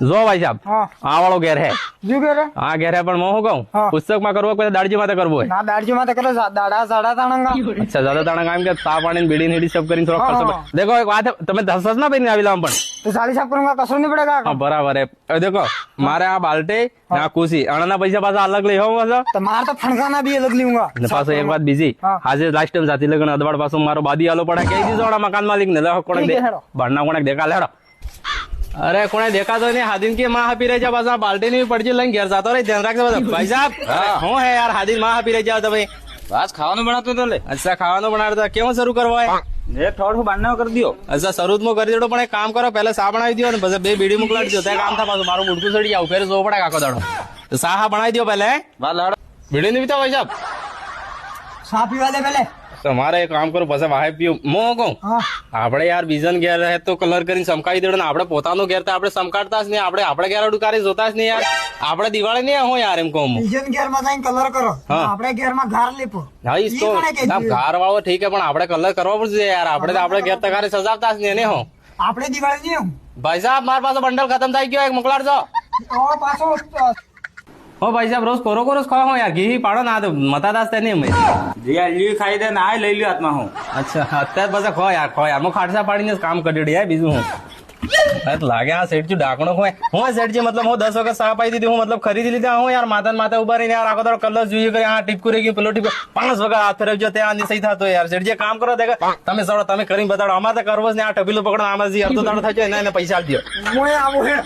જો ભાઈ સાહેબ આ વાળો ઘેર હે શું કરે હા ઘેર હે પણ હું કહું પુસ્તક માં કરવો કે દાડજી માં કરવો હોય ના દાડજી માં તો કરો દાડા સાડા તાણંગા અચ્છા દાદા તાણા કામ કે ચા પાણી બીડી હીડી સબ કરીને થોડો ખર્ચો દેખો એક વાત હે, તમે 10 ના પૈને આવી લાવ પણ तो साड़ी साफ करूंगा कसर नहीं पड़ेगा हाँ बराबर है अब देखो मारे यहाँ बाल्टे यहाँ कुर्सी आना पैसा पास अलग ले हो मतलब तो मार तो फणगाना भी अलग लूंगा पास एक बात बिजी आज लास्ट टाइम जाती लगन अदवाड़ पास मारो बादी आलो पड़ा कह दी जोड़ा मकान मालिक ने देखो कोने बढ़ना कोने देखा लेड़ो अरे कोने देखा तो नहीं हादिन की माँ हापी रह जा बस बाल्टी नहीं पड़ लंग घेर जाता रहे ध्यान रख भाई साहब हूँ है यार हादिन माँ हापी रह जाओ तो भाई બસ ખાવાનું બનાવતો તો લે अच्छा खावा बनाता क्यों शुरू करवा है એ થોડું બાંધવા કરી દો अच्छा શરૂ માં કરી દેડો પણ એક કામ કરો પહેલા સા બનાવી દો ને પછી બે બીડી મોકલાડી દો ત્યાં કામ થાય પાછું મારું મુડકું સડી જાવ ફેર જો પડે કાકો દાડો તો સા બનાવી દો પહેલે બા લાડો બીડી નહીં પીતા ભાઈ સાહેબ साफ पीवा दे पहले તમારે એક કામ કરો પછી વાહે પીઓ મો કહું આપણે યાર બીજન ઘેર રહે તો કલર કરીને ચમકાવી દેડો ને આપણે પોતાનું ઘેર તો આપણે ચમકાડતા જ નહીં આપણે ઘેર અડુકારી જોતા જ નહીં યાર આપણે દિવાળી નહીં હો યાર એમ કહું બીજન ઘેર માં જઈને કલર કરો આપણે ઘેર માં ઘાર લેપો હા ઈ તો ઘર વાળો ઠીક હે પણ આપણે કલર કરવા પડશે યાર આપણે ઘેર તો ઘરે સજાવતા જ નહીં ને હો આપણે દિવાળી નહીં ભાઈ સાહેબ મારા પાસે બંડલ ખતમ થઈ ગયો એક મોકલાડજો और पाछो हो भाई साहब रोज कोरो कोरोस खाओ यार घी पाड़ो ना तो मता दास नहीं मैं જે આ લીલી ખાઈ દે ને આ લઈ લ્યો હાથમાં હું अच्छा અત્યારે પછી ખો યાર મો ખાટસા પાડીને કામ કરી યાર બીજું હું અરે તો લાગે આ સેઠ જો ડાકણો હોય હું સેઠ જે मतलब હું 10 વખત સા પાઈ દીધી હું मतलब ખરીદી લીધા હું યાર માતા ઉભા રહીને યાર આખો તો કલર જોઈએ કે આ ટીપકુ રહી ગયું પેલો ટીપ 5 વખત હાથ ફેરવજો ત્યાં સહી થતો યાર સેઠ જે કામ કરો દેખ તમે સડો તમે કરીને બતાડો અમારે તો કરવો જ ને આ ટબીલું પકડો આમાં જે અડધો દાડો થાય છે એને પૈસા આપજો મોય આવો હે